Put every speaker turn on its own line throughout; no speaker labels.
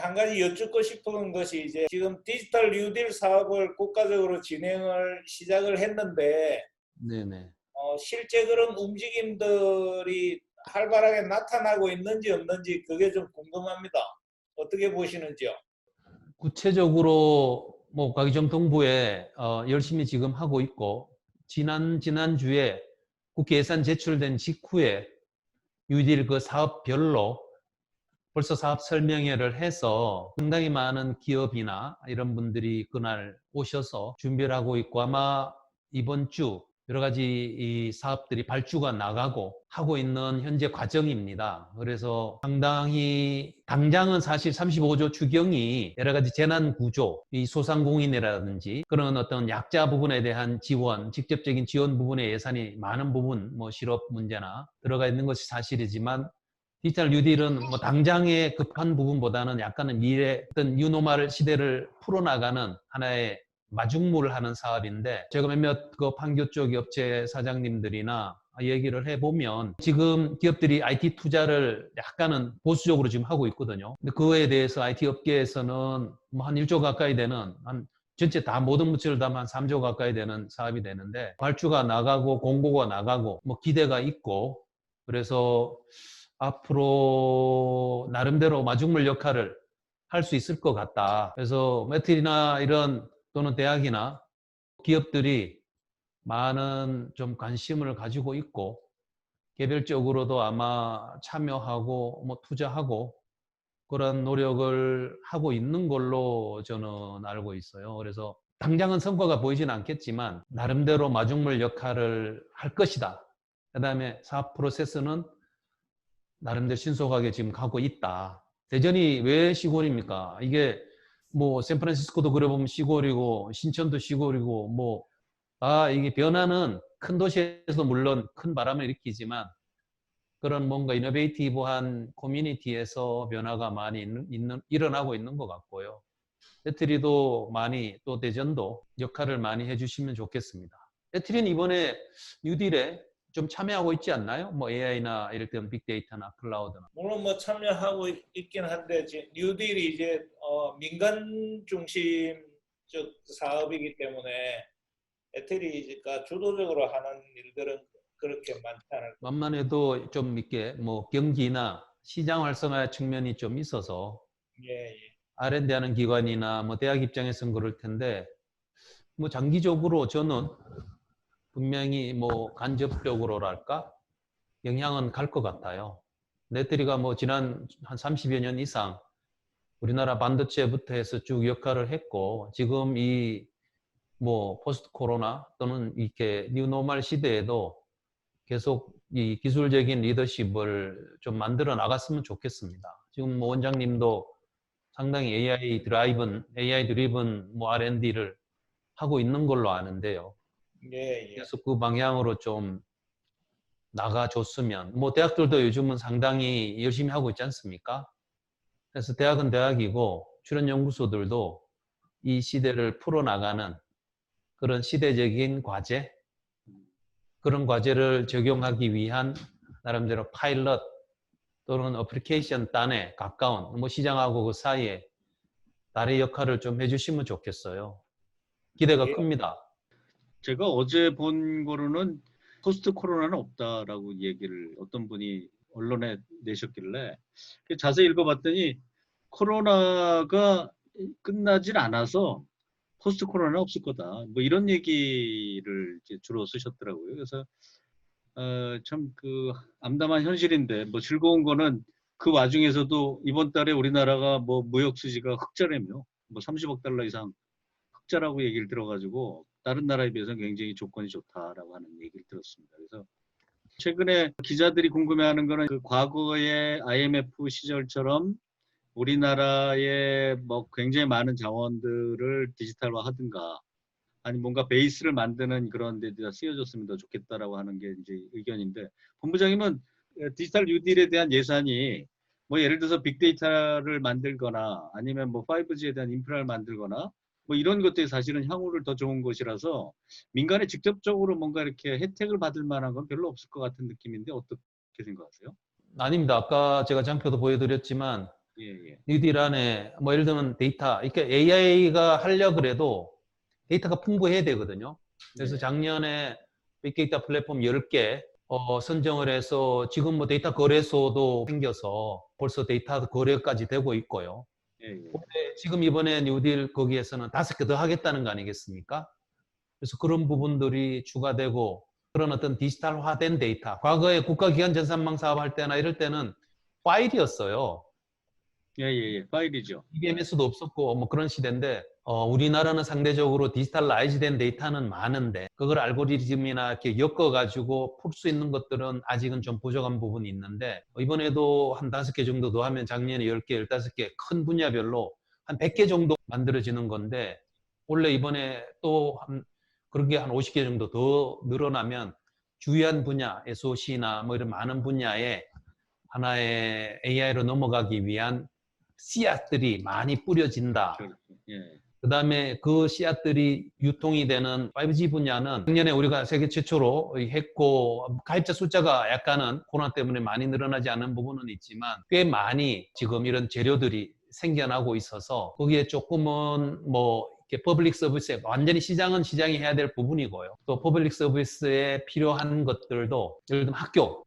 한 가지 여쭙고 싶은 것이 이제 지금 디지털 뉴딜 사업을 국가적으로 시작을 했는데
네네.
실제 그런 움직임들이 활발하게 나타나고 있는지 없는지 그게 좀 궁금합니다. 어떻게 보시는지요?
구체적으로 뭐 과기정통부에 열심히 지금 하고 있고 지난주에 국회 예산 제출된 직후에 뉴딜 그 사업별로 벌써 사업 설명회를 해서 상당히 많은 기업이나 이런 분들이 그날 오셔서 준비를 하고 있고 아마 이번 주 여러 가지 이 사업들이 발주가 나가고 하고 있는 현재 과정입니다. 그래서 상당히 당장은 사실 35조 추경이 여러 가지 재난 구조, 이 소상공인이라든지 그런 어떤 약자 부분에 대한 지원, 직접적인 지원 부분의 예산이 많은 부분, 뭐 실업 문제나 들어가 있는 것이 사실이지만 디지털 뉴딜은 뭐 당장의 급한 부분보다는 약간은 미래 어떤 뉴노멀 시대를 풀어나가는 하나의 마중물을 하는 사업인데 제가 몇몇 그 판교 쪽 업체 사장님들이나 얘기를 해보면 지금 기업들이 IT 투자를 약간은 보수적으로 지금 하고 있거든요. 근데 그거에 대해서 IT 업계에서는 뭐 한 1조 가까이 되는 한 전체 다 모든 물질을 다 한 3조 가까이 되는 사업이 되는데 발주가 나가고 공고가 나가고 뭐 기대가 있고 그래서 앞으로 나름대로 마중물 역할을 할 수 있을 것 같다. 그래서 매트리나 이런 또는 대학이나 기업들이 많은 좀 관심을 가지고 있고 개별적으로도 아마 참여하고 뭐 투자하고 그런 노력을 하고 있는 걸로 저는 알고 있어요. 그래서 당장은 성과가 보이진 않겠지만 나름대로 마중물 역할을 할 것이다. 그다음에 사업 프로세스는 나름대로 신속하게 지금 가고 있다. 대전이 왜 시골입니까? 이게 뭐 샌프란시스코도 그래 보면 시골이고 신천도 시골이고 뭐 이게 변화는 큰 도시에서 물론 큰 바람을 일으키지만 그런 뭔가 이노베이티브한 커뮤니티에서 변화가 많이 일어나고 있는 것 같고요. 배터리도 많이 또 대전도 역할을 많이 해주시면 좋겠습니다. 배터리는 이번에 뉴딜에 좀 참여하고 있지 않나요? 뭐 AI나 이럴 때는 빅데이터나 클라우드나.
물론 뭐 참여하고 있긴 한데 지금 뉴딜이 이제 민간 중심적 사업이기 때문에 배터리가 주도적으로 하는 일들은 그렇게 많지 않을 겁니다.
만만해도 좀 이렇게 뭐 경기나 시장 활성화 측면이 좀 있어서
예, 예.
R&D 하는 기관이나 뭐 대학 입장에서는 그럴 텐데 뭐 장기적으로 저는 분명히 뭐 간접적으로랄까 영향은 갈 것 같아요. 배터리가 뭐 지난 한 30여 년 이상 우리나라 반도체부터 해서 쭉 역할을 했고 지금 이 뭐 포스트 코로나 또는 이렇게 뉴노멀 시대에도 계속 이 기술적인 리더십을 좀 만들어 나갔으면 좋겠습니다. 지금 뭐 원장님도 상당히 AI 드리븐 뭐 R&D를 하고 있는 걸로 아는데요.
예, 예.
그래서 그 방향으로 좀 나가줬으면 뭐 대학들도 요즘은 상당히 열심히 하고 있지 않습니까? 그래서 대학은 대학이고 출연 연구소들도 이 시대를 풀어나가는 그런 시대적인 과제 그런 과제를 적용하기 위한 나름대로 파일럿 또는 어플리케이션 단에 가까운 뭐 시장하고 그 사이에 나의 역할을 좀 해주시면 좋겠어요. 기대가
예.
큽니다.
제가 어제 본 거로는 포스트 코로나는 없다라고 얘기를 어떤 분이 언론에 내셨길래 자세히 읽어봤더니 코로나가 끝나질 않아서 포스트 코로나는 없을 거다. 뭐 이런 얘기를 이제 주로 쓰셨더라고요. 그래서 참 그 암담한 현실인데 뭐 즐거운 거는 그 와중에서도 이번 달에 우리나라가 뭐 무역 수지가 흑자라며 뭐 30억 달러 이상 흑자라고 얘기를 들어가지고 다른 나라에 비해서는 굉장히 조건이 좋다라고 하는 얘기를 들었습니다. 그래서 최근에 기자들이 궁금해하는 거는 그 과거의 IMF 시절처럼 우리나라의 뭐 굉장히 많은 자원들을 디지털화하든가 아니 뭔가 베이스를 만드는 그런 데다 쓰여졌으면 더 좋겠다라고 하는 게 이제 의견인데 본부장님은 디지털 뉴딜에 대한 예산이 뭐 예를 들어서 빅데이터를 만들거나 아니면 뭐 5G에 대한 인프라를 만들거나 뭐 이런 것들이 사실은 향후를 더 좋은 것이라서 민간에 직접적으로 뭔가 이렇게 혜택을 받을 만한 건 별로 없을 것 같은 느낌인데 어떻게 생각하세요?
아닙니다. 아까 제가 장표도 보여드렸지만
예, 예.
뉴딜 안에 뭐 예를 들면 데이터, 이렇게 AI가 하려고 그래도 데이터가 풍부해야 되거든요. 그래서
예.
작년에 빅데이터 플랫폼 10개 선정을 해서 지금 뭐 데이터 거래소도 생겨서 벌써 데이터 거래까지 되고 있고요.
예, 예.
지금 이번에 뉴딜 거기에서는 5개 더 하겠다는 거 아니겠습니까? 그래서 그런 부분들이 추가되고 그런 어떤 디지털화된 데이터. 과거에 국가기관 전산망 사업할 때나 이럴 때는 파일이었어요.
예, 예, 예. 파일이죠.
EBMS도 없었고 뭐 그런 시대인데 우리나라는 상대적으로 디지털라이즈 된 데이터는 많은데 그걸 알고리즘이나 이렇게 엮어가지고 풀 수 있는 것들은 아직은 좀 부족한 부분이 있는데 이번에도 한 5개 정도 더 하면 작년에 10개, 15개 큰 분야별로 한 100개 정도 만들어지는 건데 원래 이번에 또 그런 게 한 50개 정도 더 늘어나면 주요한 분야, SOC나 뭐 이런 많은 분야에 하나의 AI로 넘어가기 위한 씨앗들이 많이 뿌려진다.
그렇죠. 예.
그 다음에 그 씨앗들이 유통이 되는 5G 분야는 작년에 우리가 세계 최초로 했고 가입자 숫자가 약간은 코로나 때문에 많이 늘어나지 않은 부분은 있지만 꽤 많이 지금 이런 재료들이 생겨나고 있어서 거기에 조금은 뭐 이렇게 퍼블릭 서비스에 완전히 시장은 시장이 해야 될 부분이고요. 또 퍼블릭 서비스에 필요한 것들도 예를 들면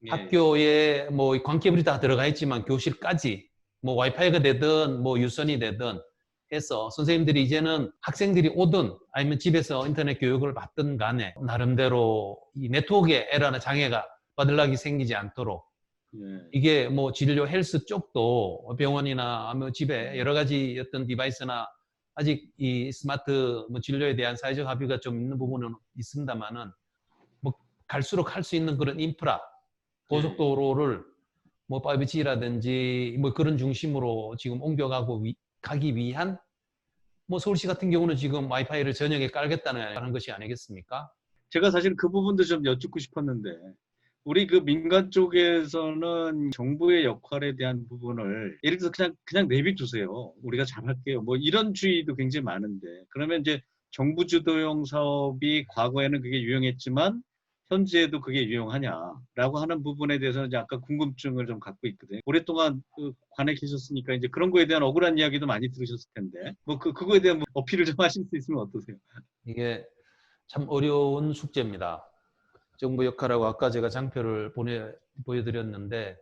예.
학교에 뭐 광케이블이 다 들어가 있지만 교실까지 뭐 와이파이가 되든 뭐 유선이 되든 해서 선생님들이 이제는 학생들이 오든 아니면 집에서 인터넷 교육을 받든 간에 나름대로 이 네트워크에 에러나 장애가 바들락이 생기지 않도록
예.
이게 뭐 진료 헬스 쪽도 병원이나 뭐 집에 여러 가지 어떤 디바이스나 아직 이 스마트 뭐 진료에 대한 사회적 합의가 좀 있는 부분은 있습니다만은 뭐 갈수록 할 수 있는 그런 인프라 고속도로를 뭐 5G라든지 뭐 그런 중심으로 지금 옮겨가고 가기 위한 뭐 서울시 같은 경우는 지금 와이파이를 전역에 깔겠다는 것이 아니겠습니까?
제가 사실 그 부분도 좀 여쭙고 싶었는데, 우리 그 민간 쪽에서는 정부의 역할에 대한 부분을 예를 들어서 그냥 내비두세요. 우리가 잘할게요. 뭐 이런 주의도 굉장히 많은데, 그러면 이제 정부 주도형 사업이 과거에는 그게 유용했지만 현재에도 그게 유용하냐라고 하는 부분에 대해서는 약간 궁금증을 좀 갖고 있거든요. 오랫동안 그 관에 계셨으니까 이제 그런 거에 대한 억울한 이야기도 많이 들으셨을 텐데, 뭐 그거에 대한 뭐 어필을 좀 하실 수 있으면 어떠세요?
이게 참 어려운 숙제입니다. 정부 역할하고 아까 제가 장표를 보여드렸는데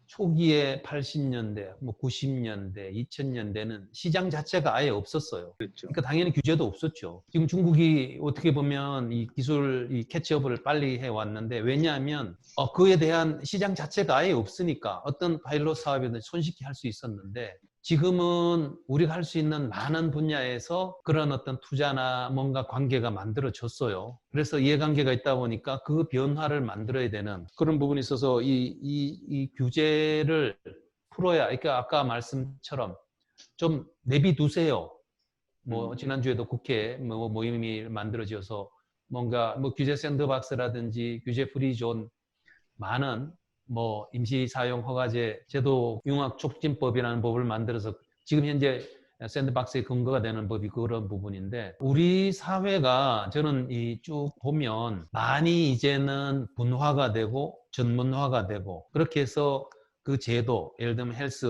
초기에 80년대, 뭐 90년대, 2000년대는 시장 자체가 아예 없었어요.
그렇죠.
그러니까 당연히 규제도 없었죠. 지금 중국이 어떻게 보면 이 기술 이 캐치업을 빨리 해왔는데 왜냐하면 그에 대한 시장 자체가 아예 없으니까 어떤 파일럿 사업이든 손쉽게 할 수 있었는데 지금은 우리가 할 수 있는 많은 분야에서 그런 어떤 투자나 뭔가 관계가 만들어졌어요. 그래서 이해관계가 있다 보니까 그 변화를 만들어야 되는 그런 부분이 있어서 이 규제를 풀어야, 그러니까 아까 말씀처럼 좀 내비두세요. 뭐 지난주에도 국회 뭐 모임이 만들어져서 뭔가 뭐 규제 샌드박스라든지 규제 프리존 많은 뭐 임시 사용 허가제 제도 융합 촉진법이라는 법을 만들어서 지금 현재 샌드박스의 근거가 되는 법이 그런 부분인데 우리 사회가 저는 이 쭉 보면 많이 이제는 분화가 되고 전문화가 되고 그렇게 해서 그 제도 예를 들면 헬스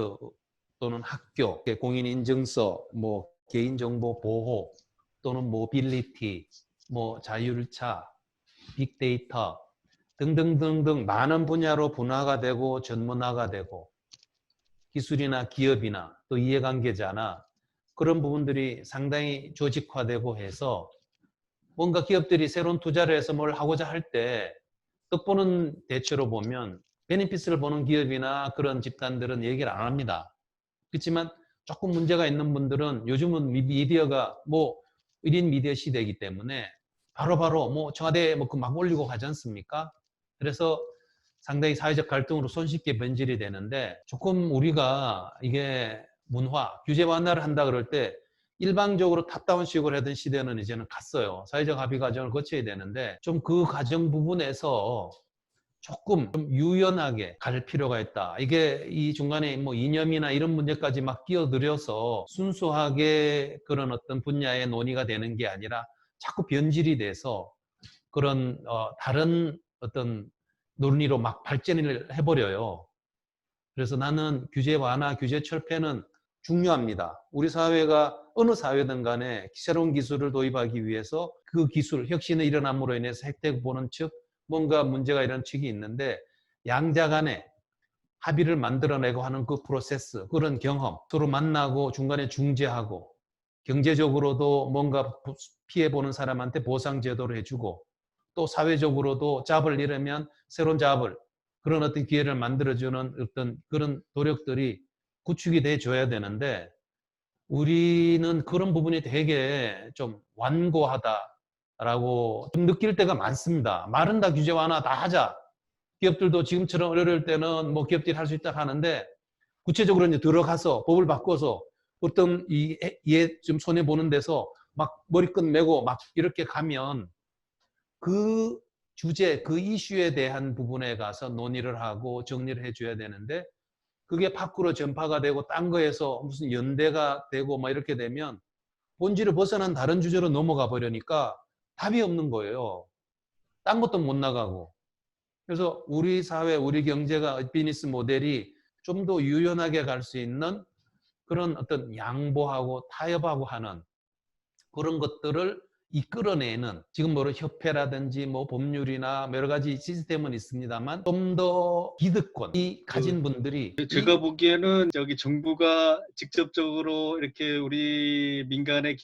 또는 학교 공인인증서 뭐 개인정보 보호 또는 모빌리티 뭐 자율차 빅데이터 등등등등 많은 분야로 분화가 되고 전문화가 되고 기술이나 기업이나 또 이해관계자나 그런 부분들이 상당히 조직화되고 해서 뭔가 기업들이 새로운 투자를 해서 뭘 하고자 할 때 득보는 대체로 보면 베네피스를 보는 기업이나 그런 집단들은 얘기를 안 합니다. 그렇지만 조금 문제가 있는 분들은 요즘은 미디어가 뭐 1인 미디어 시대이기 때문에 바로바로 뭐 청와대에 뭐 막 올리고 가지 않습니까? 그래서 상당히 사회적 갈등으로 손쉽게 변질이 되는데 조금 우리가 이게 문화, 규제 완화를 한다 그럴 때 일방적으로 탑다운식으로 하던 시대는 이제는 갔어요. 사회적 합의 과정을 거쳐야 되는데 좀 그 과정 부분에서 조금 좀 유연하게 갈 필요가 있다. 이게 이 중간에 뭐 이념이나 이런 문제까지 막 끼어들여서 순수하게 그런 어떤 분야의 논의가 되는 게 아니라 자꾸 변질이 돼서 그런 다른 어떤 논리로 막 발전을 해버려요. 그래서 나는 규제 완화, 규제 철폐는 중요합니다. 우리 사회가 어느 사회든 간에 새로운 기술을 도입하기 위해서 그 기술, 혁신이 일어남으로 인해서 혜택 보는 측, 뭔가 문제가 이런 측이 있는데 양자 간에 합의를 만들어내고 하는 그 프로세스, 그런 경험, 서로 만나고 중간에 중재하고 경제적으로도 뭔가 피해보는 사람한테 보상 제도를 해주고 또 사회적으로도 잡을 잃으면 새로운 잡을 그런 어떤 기회를 만들어주는 어떤 그런 노력들이 구축이 돼줘야 되는데 우리는 그런 부분이 되게 좀 완고하다라고 좀 느낄 때가 많습니다. 말은 다 규제 완화 다 하자. 기업들도 지금처럼 어려울 때는 뭐 기업들이 할 수 있다 하는데 구체적으로 이제 들어가서 법을 바꿔서 어떤 좀 손해 보는 데서 막 머리끝 메고 막 이렇게 가면 그 주제, 그 이슈에 대한 부분에 가서 논의를 하고 정리를 해줘야 되는데 그게 밖으로 전파가 되고 딴 거에서 무슨 연대가 되고 막 이렇게 되면 본질을 벗어난 다른 주제로 넘어가 버리니까 답이 없는 거예요. 딴 것도 못 나가고. 그래서 우리 사회, 우리 경제가 비즈니스 모델이 좀 더 유연하게 갈 수 있는 그런 어떤 양보하고 타협하고 하는 그런 것들을 이끌어내는 지금 뭐 협회라든지 뭐 법률이나 여러 가지 시스템은 있습니다만 좀 더 기득권이 가진 분들이
제가 보기에는 저기 정부가 직접적으로 이렇게 우리 민간의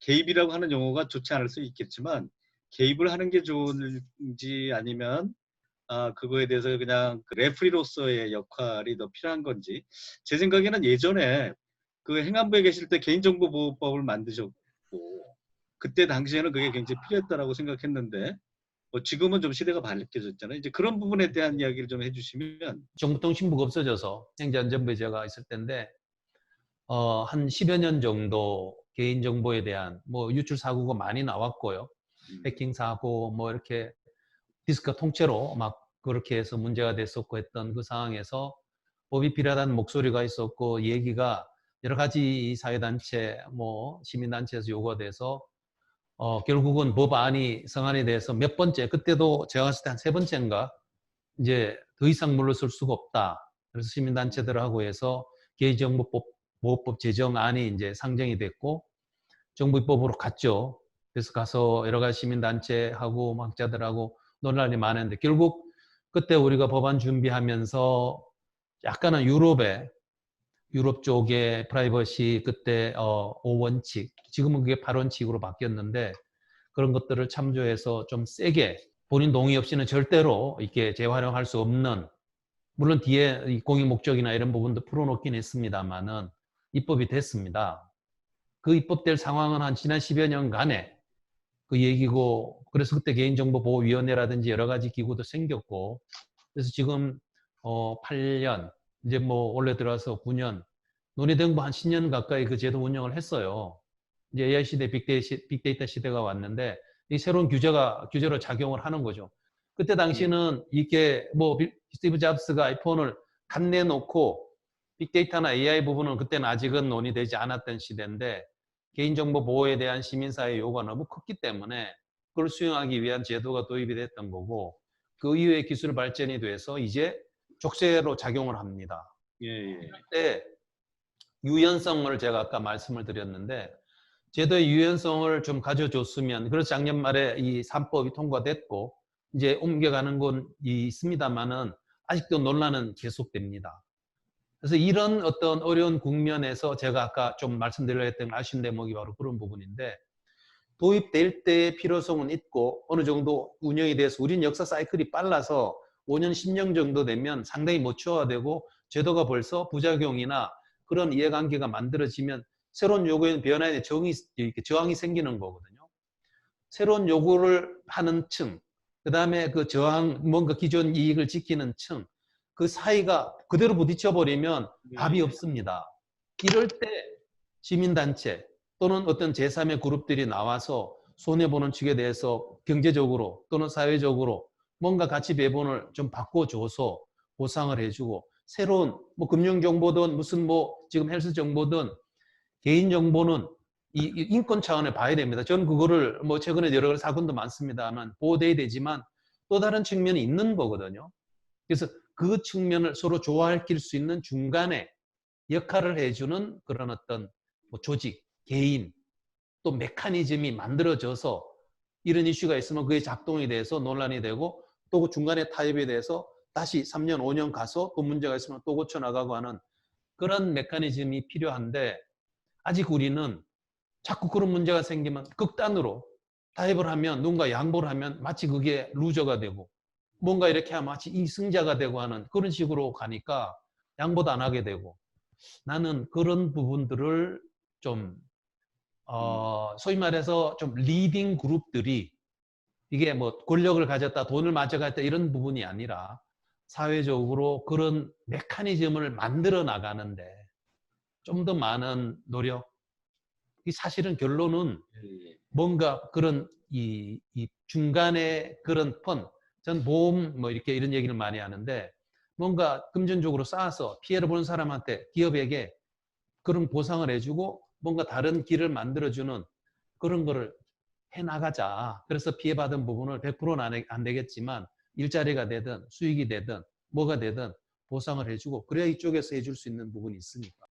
개입이라고 하는 용어가 좋지 않을 수 있겠지만 개입을 하는 게 좋은지 아니면 그거에 대해서 그냥 그 레프리로서의 역할이 더 필요한 건지 제 생각에는 예전에 그 행안부에 계실 때 개인정보보호법을 만드셨고 그때 당시에는 그게 굉장히 필요했다라고 생각했는데 지금은 좀 시대가 바뀌어졌잖아요. 이제 그런 부분에 대한 이야기를 좀 해주시면.
정보통신부가 없어져서 행정안전부에 제가 있을 때인데 한 10여 년 정도 개인정보에 대한 뭐 유출 사고가 많이 나왔고요. 해킹 사고 뭐 이렇게 디스크가 통째로 막 그렇게 해서 문제가 됐었고 했던 그 상황에서 법이 필요하다는 목소리가 있었고 얘기가 여러 가지 사회단체 뭐 시민단체에서 요구가 돼서 결국은 법안이 성안에 대해서 몇 번째 그때도 제가 봤을 때 한 세 번째인가 이제 더 이상 물러설 수가 없다. 그래서 시민단체들하고 해서 개인정보보호법 제정안이 이제 상정이 됐고 정부 입법으로 갔죠. 그래서 가서 여러 가지 시민단체하고 학자들하고 논란이 많았는데 결국 그때 우리가 법안 준비하면서 약간은 유럽 쪽의 프라이버시 그때 5원칙 지금은 그게 8원칙으로 바뀌었는데 그런 것들을 참조해서 좀 세게 본인 동의 없이는 절대로 이렇게 재활용할 수 없는 물론 뒤에 공익 목적이나 이런 부분도 풀어놓긴 했습니다만은 입법이 됐습니다. 그 입법될 상황은 한 지난 10여 년간에 그 얘기고 그래서 그때 개인정보보호위원회라든지 여러 가지 기구도 생겼고 그래서 지금 8년 이제 뭐 올해 들어와서 9년 논의된 거 한 10년 가까이 그 제도 운영을 했어요. 이제 AI 시대 빅데이터 시대가 왔는데 이 새로운 규제로 작용을 하는 거죠. 그때 당시는 이게 뭐 스티브 잡스가 아이폰을 갓 내놓고 빅데이터나 AI 부분은 그때는 아직은 논의되지 않았던 시대인데 개인정보 보호에 대한 시민사회 요구가 너무 컸기 때문에 그걸 수용하기 위한 제도가 도입이 됐던 거고 그 이후에 기술 발전이 돼서 이제 족쇄로 작용을 합니다.
예.
그때 유연성을 제가 아까 말씀을 드렸는데 제도의 유연성을 좀 가져줬으면 그래서 작년 말에 이 3법이 통과됐고 이제 옮겨가는 건 있습니다만은 아직도 논란은 계속됩니다. 그래서 이런 어떤 어려운 국면에서 제가 아까 좀 말씀드리려 했던 아쉬운 대목이 바로 그런 부분인데 도입될 때의 필요성은 있고 어느 정도 운영이 돼서 우린 역사 사이클이 빨라서 5년, 10년 정도 되면 상당히 모초화되고 제도가 벌써 부작용이나 그런 이해관계가 만들어지면 새로운 요구에 변화에 저항이 생기는 거거든요. 새로운 요구를 하는 층, 그 다음에 그 저항, 뭔가 기존 이익을 지키는 층, 그 사이가 그대로 부딪혀버리면 답이 없습니다. 이럴 때 시민단체 또는 어떤 제3의 그룹들이 나와서 손해보는 측에 대해서 경제적으로 또는 사회적으로 뭔가 가치 배분을 좀 바꿔줘서 보상을 해주고 새로운 뭐 금융정보든 무슨 뭐 지금 헬스정보든 개인정보는 이 인권 차원에 봐야 됩니다. 저는 그거를 뭐 최근에 여러 가지 사건도 많습니다만 보호돼야 되지만 또 다른 측면이 있는 거거든요. 그래서 그 측면을 서로 조화시킬 수 있는 중간에 역할을 해주는 그런 어떤 뭐 조직, 개인, 또 메커니즘이 만들어져서 이런 이슈가 있으면 그게 작동에 대해서 논란이 되고 또 그 중간에 타협에 대해서 다시 3년, 5년 가서 또 문제가 있으면 또 고쳐나가고 하는 그런 메커니즘이 필요한데 아직 우리는 자꾸 그런 문제가 생기면 극단으로 타협을 하면 누군가 양보를 하면 마치 그게 루저가 되고 뭔가 이렇게 하면 마치 이승자가 되고 하는 그런 식으로 가니까 양보도 안 하게 되고 나는 그런 부분들을 좀 소위 말해서 좀 리딩 그룹들이 이게 뭐 권력을 가졌다 돈을 가져갔다 이런 부분이 아니라 사회적으로 그런 메커니즘을 만들어 나가는데 좀 더 많은 노력 이 사실은 결론은
예, 예.
뭔가 그런 이 중간에 그런 전 보험 뭐 이렇게 이런 얘기를 많이 하는데 뭔가 금전적으로 쌓아서 피해를 보는 사람한테 기업에게 그런 보상을 해주고 뭔가 다른 길을 만들어주는 그런 거를 해나가자. 그래서 피해받은 부분을 100%는 안 되겠지만 일자리가 되든 수익이 되든 뭐가 되든 보상을 해주고 그래야 이쪽에서 해줄 수 있는 부분이 있으니까.